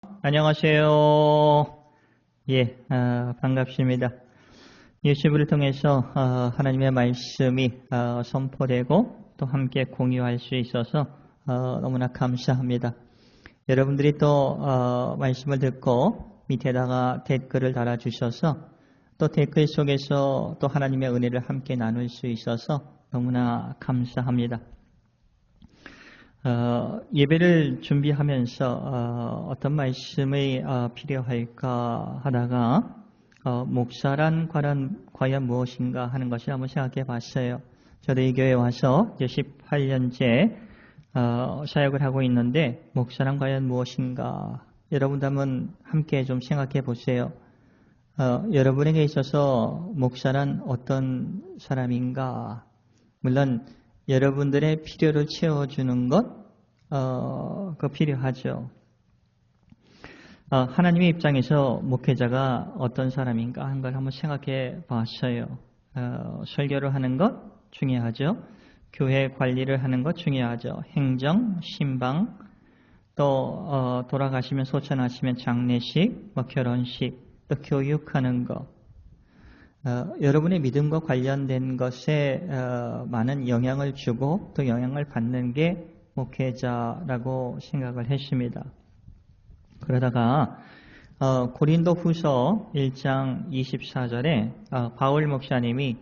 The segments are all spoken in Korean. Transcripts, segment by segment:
안녕하세요. 예, 반갑습니다. 유튜브를 통해서 하나님의 말씀이 선포되고 또 함께 공유할 수 있어서 너무나 감사합니다. 여러분들이 또 말씀을 듣고 밑에다가 댓글을 달아주셔서 또 댓글 속에서 또 하나님의 은혜를 함께 나눌 수 있어서 너무나 감사합니다. 예배를 준비하면서 어떤 말씀이 필요할까 하다가 목사란 과연 무엇인가 하는 것을 한번 생각해 봤어요. 저도 이 교회에 와서 이제 18년째 사역을 하고 있는데 목사란 과연 무엇인가 여러분도 한번 함께 좀 생각해 보세요. 여러분에게 있어서 목사란 어떤 사람인가? 물론 여러분들의 필요를 채워주는 것, 그거 필요하죠. 하나님의 입장에서 목회자가 어떤 사람인가 하는 걸 한번 생각해 봤어요. 설교를 하는 것 중요하죠. 교회 관리를 하는 것 중요하죠. 행정, 신방, 또 돌아가시면 소천하시면 장례식, 결혼식, 또 교육하는 것. 여러분의 믿음과 관련된 것에 많은 영향을 주고 또 영향을 받는 게 목회자라고 생각을 했습니다. 그러다가 고린도 후서 1장 24절에 바울 목사님이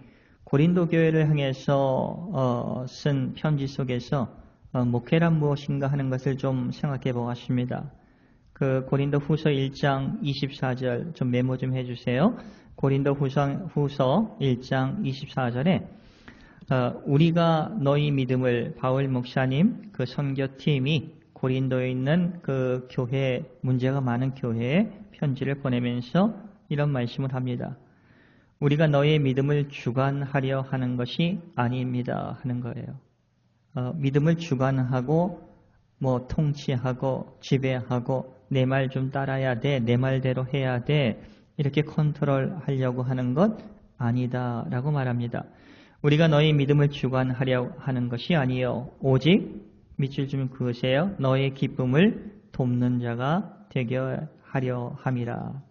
고린도 교회를 향해서 쓴 편지 속에서 목회란 무엇인가 하는 것을 좀 생각해 보았습니다. 그 고린도 후서 1장 24절 좀 메모 좀 해주세요. 고린도 후서 1장 24절에 우리가 너희 믿음을 바울 목사님 그 선교팀이 고린도에 있는 그 교회 문제가 많은 교회에 편지를 보내면서 이런 말씀을 합니다. 우리가 너희의 믿음을 주관하려 하는 것이 아닙니다 하는 거예요. 믿음을 주관하고 통치하고 지배하고 내 말 좀 따라야 돼, 내 말대로 해야 돼 이렇게 컨트롤하려고 하는 것 아니다라고 말합니다. 우리가 너희 믿음을 주관하려 하는 것이 아니요 오직 밑줄 좀 그으세요. 너의 기쁨을 돕는 자가 되게 하려 함이라.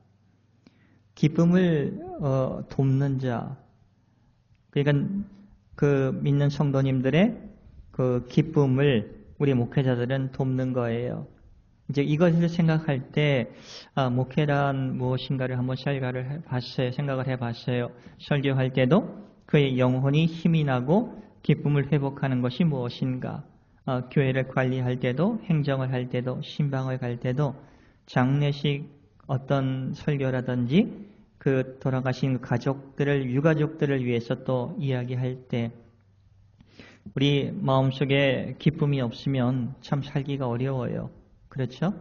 기쁨을 돕는 자. 그러니까 그 믿는 성도님들의 그 기쁨을 우리 목회자들은 돕는 거예요. 이제 이것을 생각할 때 목회란 무엇인가를 한번 생각을 해봤어요. 설교할 때도 그의 영혼이 힘이 나고 기쁨을 회복하는 것이 무엇인가. 교회를 관리할 때도 행정을 할 때도 신방을 갈 때도 장례식 어떤 설교라든지 그 돌아가신 가족들을 유가족들을 위해서 또 이야기할 때 우리 마음속에 기쁨이 없으면 참 살기가 어려워요. 그렇죠?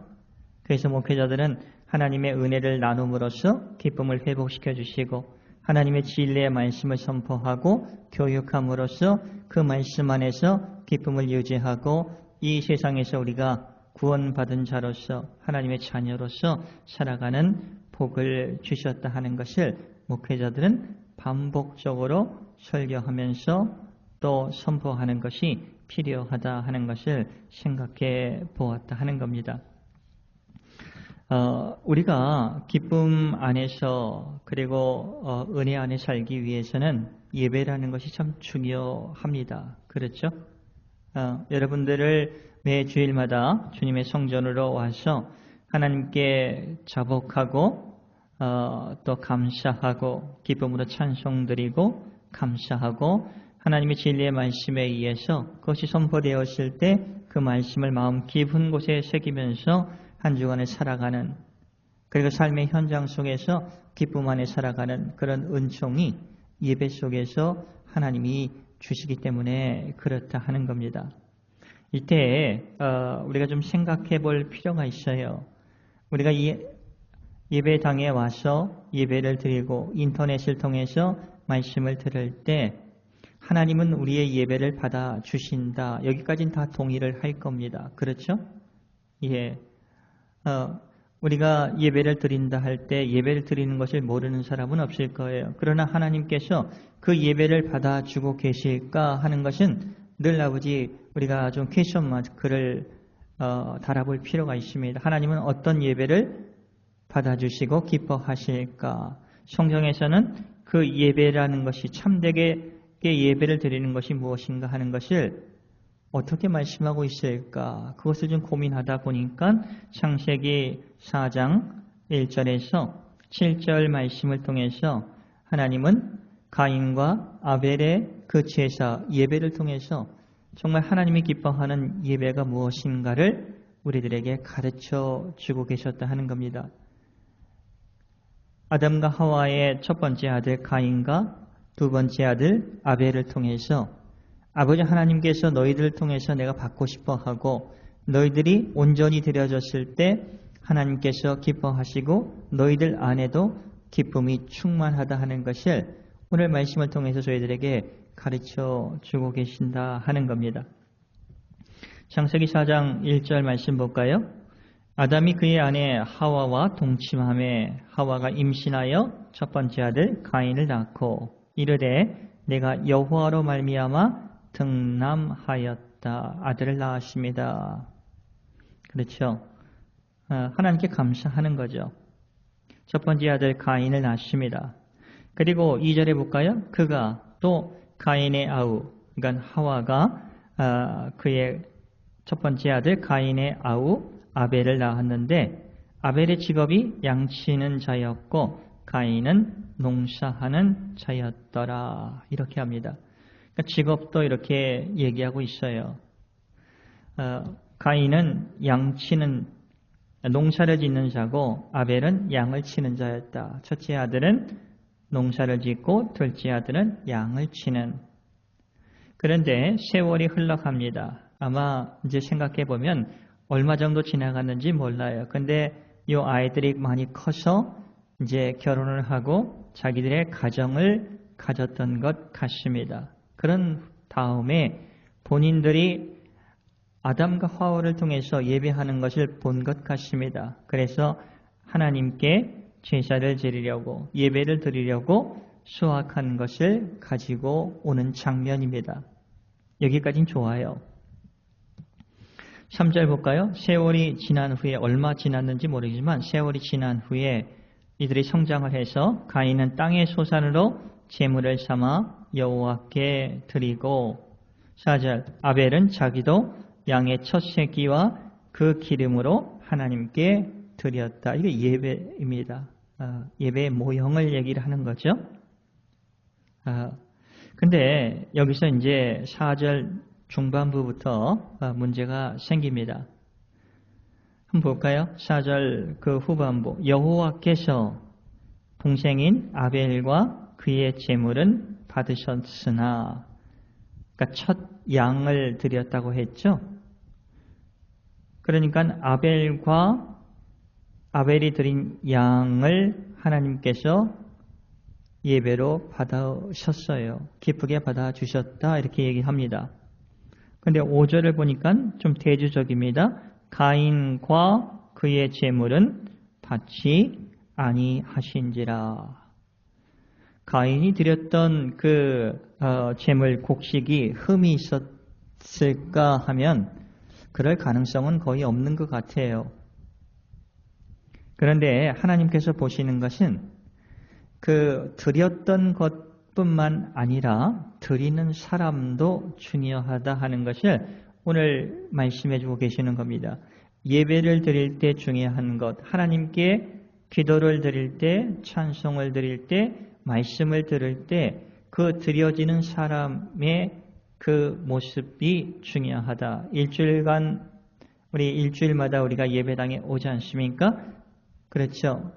그래서 목회자들은 하나님의 은혜를 나눔으로써 기쁨을 회복시켜 주시고 하나님의 진리의 말씀을 선포하고 교육함으로써 그 말씀 안에서 기쁨을 유지하고 이 세상에서 우리가 구원받은 자로서 하나님의 자녀로서 살아가는 복을 주셨다 하는 것을 목회자들은 반복적으로 설교하면서 또 선포하는 것이 필요하다 하는 것을 생각해 보았다 하는 겁니다. 우리가 기쁨 안에서 그리고 은혜 안에 살기 위해서는 예배라는 것이 참 중요합니다. 그렇죠? 여러분들을 매 주일마다 주님의 성전으로 와서 하나님께 자복하고 또 감사하고 기쁨으로 찬송드리고 감사하고 하나님의 진리의 말씀에 의해서 그것이 선포되었을 때 그 말씀을 마음 깊은 곳에 새기면서 한 주간을 살아가는 그리고 삶의 현장 속에서 기쁨 안에 살아가는 그런 은총이 예배 속에서 하나님이 주시기 때문에 그렇다 하는 겁니다. 이때 우리가 좀 생각해 볼 필요가 있어요. 우리가 예배당에 와서 예배를 드리고 인터넷을 통해서 말씀을 들을 때 하나님은 우리의 예배를 받아주신다. 여기까지는 다 동의를 할 겁니다. 그렇죠? 예. 우리가 예배를 드린다 할 때 예배를 드리는 것을 모르는 사람은 없을 거예요. 그러나 하나님께서 그 예배를 받아주고 계실까 하는 것은 늘 아버지 우리가 좀 퀘스천 마크를 달아볼 필요가 있습니다. 하나님은 어떤 예배를 받아주시고 기뻐하실까? 성경에서는 그 예배라는 것이 참되게 예배를 드리는 것이 무엇인가 하는 것을 어떻게 말씀하고 있을까? 그것을 좀 고민하다 보니까 창세기 4장 1절에서 7절 말씀을 통해서 하나님은 가인과 아벨의 그 제사, 예배를 통해서 정말 하나님이 기뻐하는 예배가 무엇인가를 우리들에게 가르쳐 주고 계셨다 하는 겁니다. 아담과 하와의 첫 번째 아들 가인과 두 번째 아들 아벨을 통해서 아버지 하나님께서 너희들을 통해서 내가 받고 싶어 하고 너희들이 온전히 드려졌을 때 하나님께서 기뻐하시고 너희들 안에도 기쁨이 충만하다 하는 것을 오늘 말씀을 통해서 저희들에게 가르쳐 주고 계신다 하는 겁니다. 창세기 4장 1절 말씀 볼까요? 아담이 그의 아내 하와와 동침하매 하와가 임신하여 첫 번째 아들 가인을 낳고 이르되 내가 여호와로 말미암아 등남하였다. 아들을 낳았습니다. 그렇죠. 하나님께 감사하는 거죠. 첫 번째 아들 가인을 낳습니다. 그리고 2절에 볼까요? 그가 또 가인의 아우, 그러니까 하와가 그의 첫 번째 아들 가인의 아우 아벨을 낳았는데 아벨의 직업이 양치는 자였고 가인은 농사하는 자였더라. 이렇게 합니다. 그러니까 직업도 이렇게 얘기하고 있어요. 가인은 양치는 농사를 짓는 자고 아벨은 양을 치는 자였다. 첫째 아들은 농사를 짓고 둘째 아들은 양을 치는. 그런데 세월이 흘러갑니다. 아마 이제 생각해 보면 얼마 정도 지나갔는지 몰라요. 근데 이 아이들이 많이 커서 이제 결혼을 하고 자기들의 가정을 가졌던 것 같습니다. 그런 다음에 본인들이 아담과 하와를 통해서 예배하는 것을 본 것 같습니다. 그래서 하나님께 제사를 드리려고 예배를 드리려고 수확한 것을 가지고 오는 장면입니다. 여기까지는 좋아요. 3절 볼까요? 세월이 지난 후에 얼마 지났는지 모르지만 세월이 지난 후에 이들이 성장을 해서 가인은 땅의 소산으로 제물을 삼아 여호와께 드리고 4절 아벨은 자기도 양의 첫 새끼와 그 기름으로 하나님께 드렸다. 이게 예배입니다. 예배의 모형을 얘기를 하는 거죠. 근데 여기서 이제 4절 중반부부터 문제가 생깁니다. 한번 볼까요? 4절 그 후반부. 여호와께서 동생인 아벨과 그의 제물은 받으셨으나, 그러니까 첫 양을 드렸다고 했죠. 그러니까 아벨이 드린 양을 하나님께서 예배로 받으셨어요. 기쁘게 받아주셨다 이렇게 얘기합니다. 근데 5절을 보니까 좀 대조적입니다. 가인과 그의 제물은 받지 아니하신지라. 가인이 드렸던 그 제물 곡식이 흠이 있었을까 하면 그럴 가능성은 거의 없는 것 같아요. 그런데 하나님께서 보시는 것은 그 드렸던 것뿐만 아니라 드리는 사람도 중요하다 하는 것을 오늘 말씀해 주고 계시는 겁니다. 예배를 드릴 때 중요한 것, 하나님께 기도를 드릴 때, 찬송을 드릴 때, 말씀을 들을 때 그 드려지는 사람의 그 모습이 중요하다. 일주일마다 우리가 예배당에 오지 않습니까? 그렇죠.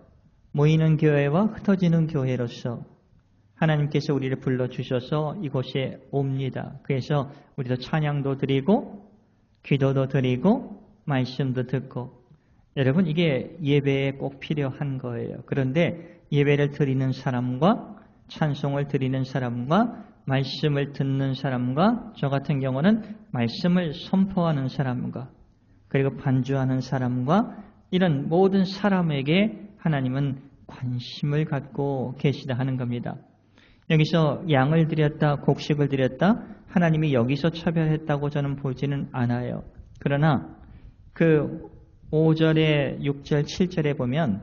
모이는 교회와 흩어지는 교회로서 하나님께서 우리를 불러주셔서 이곳에 옵니다. 그래서 우리도 찬양도 드리고 기도도 드리고 말씀도 듣고, 여러분 이게 예배에 꼭 필요한 거예요. 그런데 예배를 드리는 사람과 찬송을 드리는 사람과 말씀을 듣는 사람과 저 같은 경우는 말씀을 선포하는 사람과 그리고 반주하는 사람과 이런 모든 사람에게 하나님은 관심을 갖고 계시다 하는 겁니다. 여기서 양을 드렸다, 곡식을 드렸다, 하나님이 여기서 차별했다고 저는 보지는 않아요. 그러나 그 5절에 6절, 7절에 보면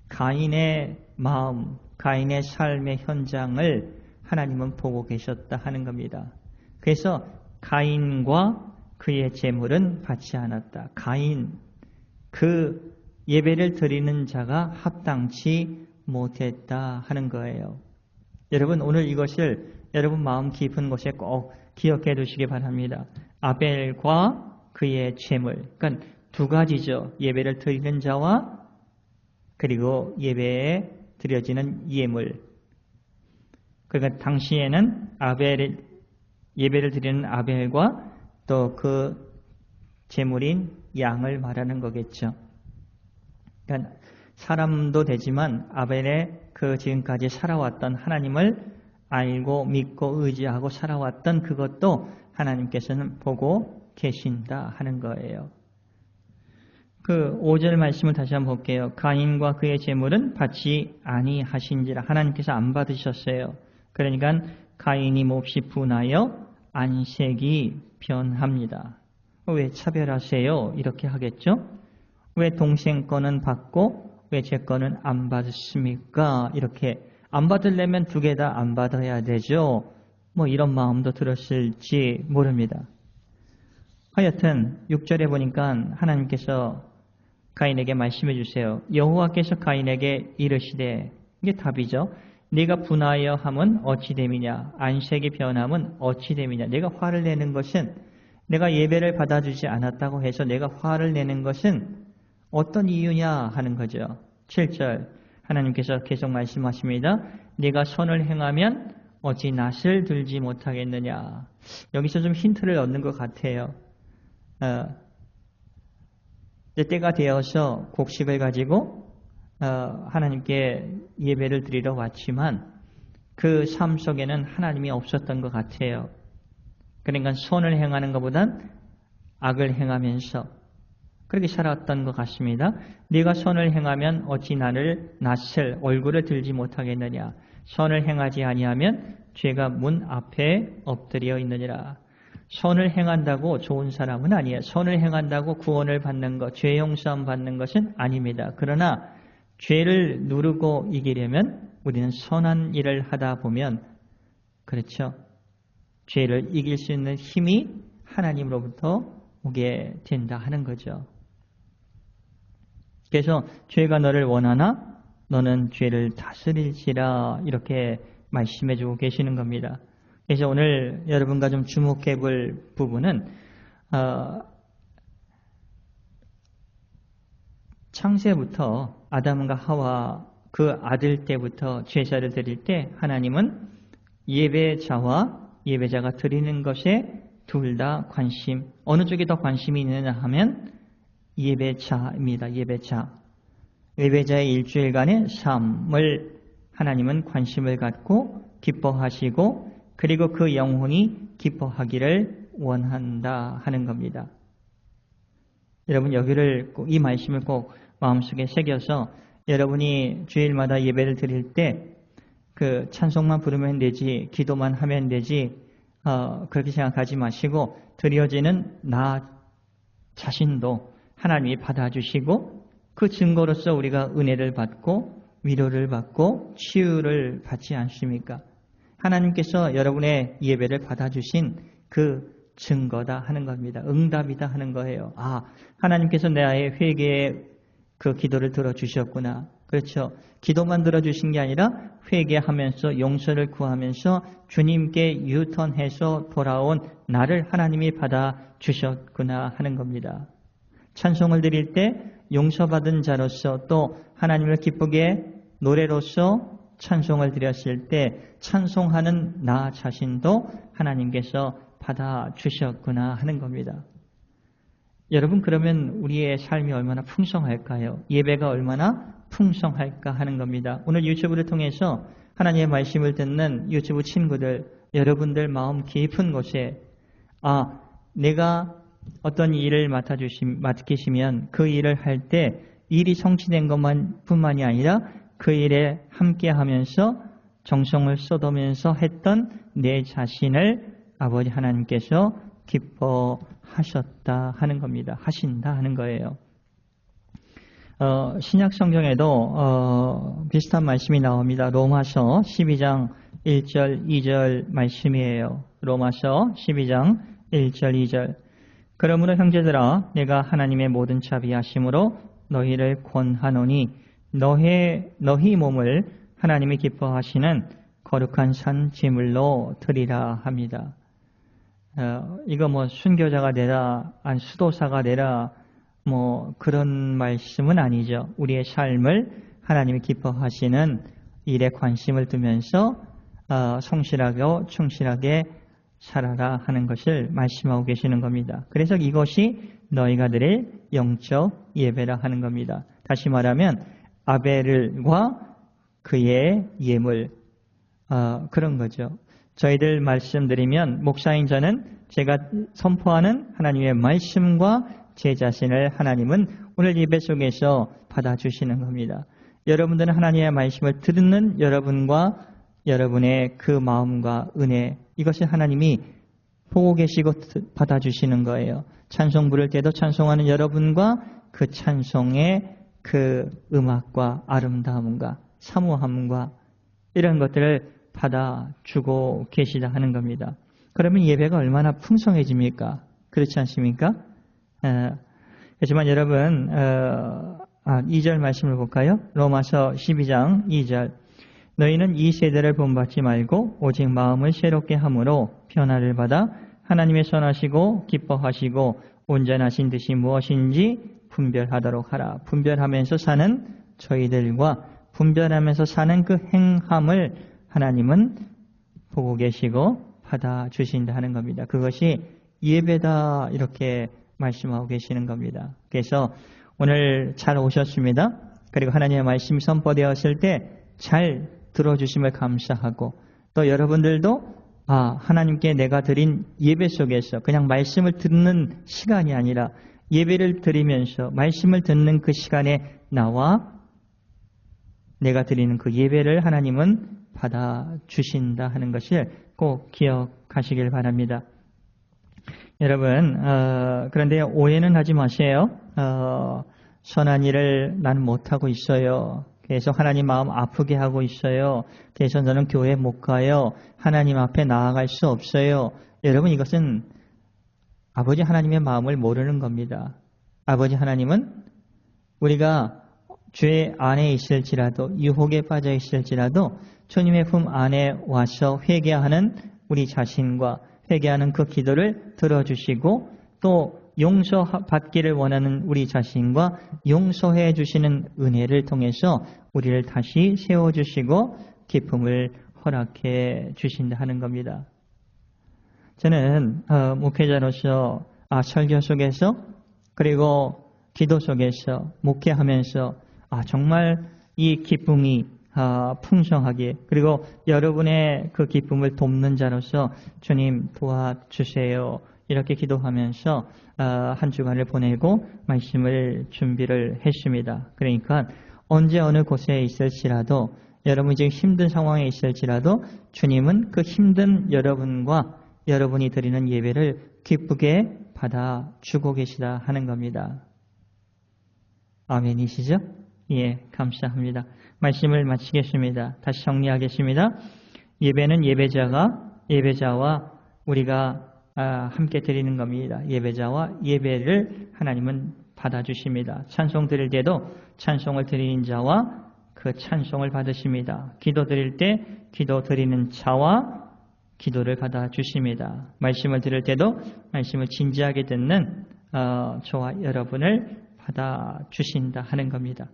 가인의 마음, 가인의 삶의 현장을 하나님은 보고 계셨다 하는 겁니다. 그래서 가인과 그의 재물은 받지 않았다. 가인, 그 예배를 드리는 자가 합당치 못했다 하는 거예요. 여러분 오늘 이것을 여러분 마음 깊은 곳에 꼭 기억해 두시기 바랍니다. 아벨과 그의 재물, 그러니까 두 가지죠. 예배를 드리는 자와 그리고 예배에 드려지는 예물. 그러니까 당시에는 예배를 드리는 아벨과 또 그 제물인 양을 말하는 거겠죠. 그러니까 사람도 되지만 아벨의 그 지금까지 살아왔던 하나님을 알고 믿고 의지하고 살아왔던 그것도 하나님께서는 보고 계신다 하는 거예요. 그 5절 말씀을 다시 한번 볼게요. 가인과 그의 제물은 받지 아니하신지라. 하나님께서 안 받으셨어요. 그러니까 가인이 몹시 분하여 안색이 변합니다. 왜 차별하세요? 이렇게 하겠죠. 왜 동생 거는 받고 왜 제 거는 안 받습니까? 이렇게 안 받으려면 두 개 다 안 받아야 되죠. 뭐 이런 마음도 들었을지 모릅니다. 하여튼 6절에 보니까 하나님께서 가인에게 말씀해 주세요. 여호와께서 가인에게 이르시되, 이게 답이죠. 네가 분하여 함은 어찌 됨이냐? 안색이 변함은 어찌 됨이냐? 내가 화를 내는 것은, 내가 예배를 받아주지 않았다고 해서 내가 화를 내는 것은 어떤 이유냐 하는 거죠. 7절 하나님께서 계속 말씀하십니다. 네가 선을 행하면 어찌 낯을 들지 못하겠느냐. 여기서 좀 힌트를 얻는 것 같아요. 때가 되어서 곡식을 가지고 하나님께 예배를 드리러 왔지만 그 삶 속에는 하나님이 없었던 것 같아요. 그러니까 선을 행하는 것보단 악을 행하면서 그렇게 살았던 것 같습니다. 네가 선을 행하면 어찌 낯을 얼굴을 들지 못하겠느냐. 선을 행하지 아니하면 죄가 문 앞에 엎드려 있느니라. 선을 행한다고 좋은 사람은 아니에요. 선을 행한다고 구원을 받는 것, 죄 용서함 받는 것은 아닙니다. 그러나 죄를 누르고 이기려면 우리는 선한 일을 하다 보면, 그렇죠, 죄를 이길 수 있는 힘이 하나님으로부터 오게 된다 하는 거죠. 그래서 죄가 너를 원하나 너는 죄를 다스릴지라, 이렇게 말씀해 주고 계시는 겁니다. 그래서 오늘 여러분과 좀 주목해 볼 부분은 창세부터 아담과 하와 그 아들 때부터 제사를 드릴 때 하나님은 예배자와 예배자가 드리는 것에 둘 다 관심, 어느 쪽에 더 관심이 있느냐 하면 예배자입니다. 예배자의 일주일간의 삶을 하나님은 관심을 갖고 기뻐하시고 그리고 그 영혼이 기뻐하기를 원한다 하는 겁니다. 여러분 여기를 꼭, 이 말씀을 꼭 마음속에 새겨서 여러분이 주일마다 예배를 드릴 때 그 찬송만 부르면 되지, 기도만 하면 되지, 그렇게 생각하지 마시고 드려지는 나 자신도 하나님이 받아주시고 그 증거로서 우리가 은혜를 받고 위로를 받고 치유를 받지 않습니까? 하나님께서 여러분의 예배를 받아주신 그 증거다 하는 겁니다. 응답이다 하는 거예요. 하나님께서 나의 회개의 그 기도를 들어주셨구나. 그렇죠. 기도만 들어주신 게 아니라 회개하면서 용서를 구하면서 주님께 유턴해서 돌아온 나를 하나님이 받아주셨구나 하는 겁니다. 찬송을 드릴 때 용서받은 자로서 또 하나님을 기쁘게 노래로서 찬송을 드렸을 때 찬송하는 나 자신도 하나님께서 받아주셨구나 하는 겁니다. 여러분 그러면 우리의 삶이 얼마나 풍성할까요? 예배가 얼마나 풍성할까 하는 겁니다. 오늘 유튜브를 통해서 하나님의 말씀을 듣는 유튜브 친구들, 여러분들 마음 깊은 곳에 내가 어떤 일을 맡기시면 그 일을 할 때 일이 성취된 것뿐만이 아니라 그 일에 함께하면서 정성을 쏟으면서 했던 내 자신을 아버지 하나님께서 기뻐하셨다 하는 겁니다. 하신다 하는 거예요. 신약 성경에도 비슷한 말씀이 나옵니다. 로마서 12장 1절 2절 말씀이에요. 로마서 12장 1절 2절. 그러므로 형제들아 내가 하나님의 모든 자비하심으로 너희를 권하노니 너희 몸을 하나님이 기뻐하시는 거룩한 산 제물로 드리라 합니다. 이거 뭐 순교자가 되라, 수도사가 되라, 뭐 그런 말씀은 아니죠. 우리의 삶을 하나님이 기뻐하시는 일에 관심을 두면서 성실하고 충실하게 살아라 하는 것을 말씀하고 계시는 겁니다. 그래서 이것이 너희가 드릴 영적 예배라 하는 겁니다. 다시 말하면 아벨과 그의 예물, 그런 거죠. 저희들 말씀드리면 목사인 저는 제가 선포하는 하나님의 말씀과 제 자신을 하나님은 오늘 예배 속에서 받아주시는 겁니다. 여러분들은 하나님의 말씀을 듣는 여러분과 여러분의 그 마음과 은혜, 이것을 하나님이 보고 계시고 받아주시는 거예요. 찬송 부를 때도 찬송하는 여러분과 그 찬송의 그 음악과 아름다움과 사모함과 이런 것들을 받아주고 계시다 하는 겁니다. 그러면 예배가 얼마나 풍성해집니까? 그렇지 않습니까? 하지만 여러분 2절 말씀을 볼까요? 로마서 12장 2절. 너희는 이 세대를 본받지 말고 오직 마음을 새롭게 함으로 변화를 받아 하나님의 선하시고 기뻐하시고 온전하신 뜻이 무엇인지 분별하도록 하라. 분별하면서 사는 저희들과 분별하면서 사는 그 행함을 하나님은 보고 계시고 받아주신다 하는 겁니다. 그것이 예배다 이렇게 말씀하고 계시는 겁니다. 그래서 오늘 잘 오셨습니다. 그리고 하나님의 말씀이 선포되었을 때 잘 들어주심을 감사하고 또 여러분들도 하나님께 내가 드린 예배 속에서 그냥 말씀을 듣는 시간이 아니라 예배를 드리면서 말씀을 듣는 그 시간에 나와 내가 드리는 그 예배를 하나님은 받아주신다 하는 것을 꼭 기억하시길 바랍니다. 여러분 그런데 오해는 하지 마세요. 선한 일을 나는 못하고 있어요. 그래서 하나님 마음 아프게 하고 있어요. 그래서 저는 교회 못 가요. 하나님 앞에 나아갈 수 없어요. 여러분 이것은 아버지 하나님의 마음을 모르는 겁니다. 아버지 하나님은 우리가 죄 안에 있을지라도 유혹에 빠져 있을지라도 주님의 품 안에 와서 회개하는 우리 자신과 회개하는 그 기도를 들어주시고 또 용서받기를 원하는 우리 자신과 용서해 주시는 은혜를 통해서 우리를 다시 세워주시고 기쁨을 허락해 주신다 하는 겁니다. 저는 목회자로서 설교 속에서 그리고 기도 속에서 목회하면서 정말 이 기쁨이 풍성하게 그리고 여러분의 그 기쁨을 돕는 자로서 주님 도와주세요. 이렇게 기도하면서 한 주간을 보내고 말씀을 준비를 했습니다. 그러니까 언제 어느 곳에 있을지라도 여러분이 지금 힘든 상황에 있을지라도 주님은 그 힘든 여러분과 여러분이 드리는 예배를 기쁘게 받아주고 계시다 하는 겁니다. 아멘이시죠? 예, 감사합니다. 말씀을 마치겠습니다. 다시 정리하겠습니다. 예배는 예배자와 우리가 함께 드리는 겁니다. 예배자와 예배를 하나님은 받아주십니다. 찬송 드릴 때도 찬송을 드리는 자와 그 찬송을 받으십니다. 기도 드릴 때 기도 드리는 자와 기도를 받아주십니다. 말씀을 들을 때도 말씀을 진지하게 듣는 저와 여러분을 받아주신다 하는 겁니다.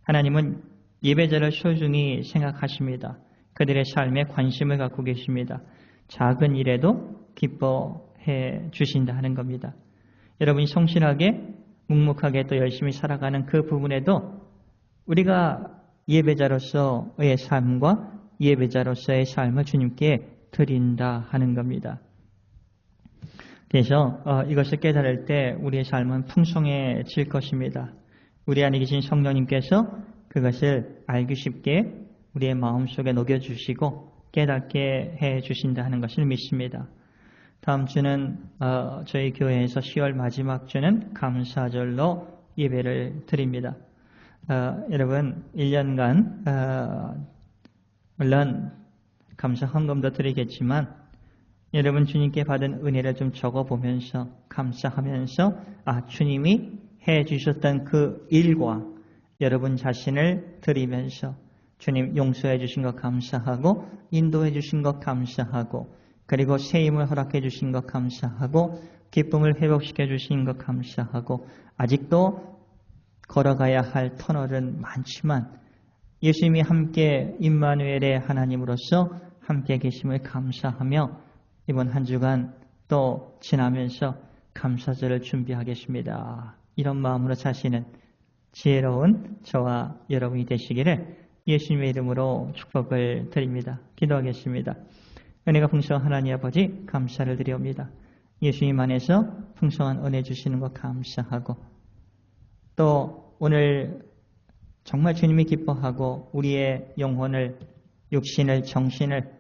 하나님은 예배자를 소중히 생각하십니다. 그들의 삶에 관심을 갖고 계십니다. 작은 일에도 기뻐해 주신다 하는 겁니다. 여러분이 성실하게 묵묵하게 또 열심히 살아가는 그 부분에도 우리가 예배자로서의 삶과 예배자로서의 삶을 주님께 드린다 하는 겁니다. 그래서 이것을 깨달을 때 우리의 삶은 풍성해질 것입니다. 우리 안에 계신 성령님께서 그것을 알기 쉽게 우리의 마음속에 녹여주시고 깨닫게 해 주신다 하는 것을 믿습니다. 다음 주는 저희 교회에서 10월 마지막 주는 감사절로 예배를 드립니다. 여러분 1년간 물론 감사 헌금도 드리겠지만 여러분 주님께 받은 은혜를 좀 적어보면서 감사하면서 주님이 해주셨던 그 일과 여러분 자신을 드리면서 주님 용서해 주신 것 감사하고 인도해 주신 것 감사하고 그리고 새 힘을 허락해 주신 것 감사하고 기쁨을 회복시켜 주신 것 감사하고 아직도 걸어가야 할 터널은 많지만 예수님이 함께 임마누엘의 하나님으로서 함께 계심을 감사하며 이번 한 주간 또 지나면서 감사절을 준비하겠습니다. 이런 마음으로 사시는 지혜로운 저와 여러분이 되시기를 예수님의 이름으로 축복을 드립니다. 기도하겠습니다. 은혜가 풍성한 하나님 아버지 감사를 드리옵니다. 예수님 안에서 풍성한 은혜 주시는 것 감사하고 또 오늘 정말 주님이 기뻐하고 우리의 영혼을 육신을 정신을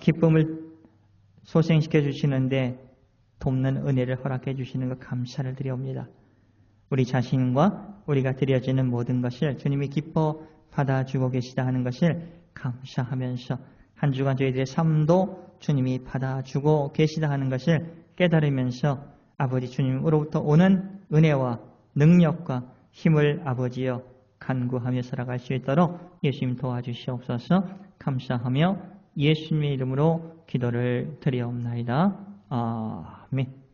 기쁨을 소생시켜 주시는데 돕는 은혜를 허락해 주시는 것 감사를 드리옵니다. 우리 자신과 우리가 드려지는 모든 것을 주님이 기뻐 받아주고 계시다 하는 것을 감사하면서 한 주간 저희들의 삶도 주님이 받아주고 계시다 하는 것을 깨달으면서 아버지 주님으로부터 오는 은혜와 능력과 힘을 아버지여 간구하며 살아갈 수 있도록 예수님 도와주시옵소서. 감사하며 예수님의 이름으로 기도를 드리옵나이다. 아멘.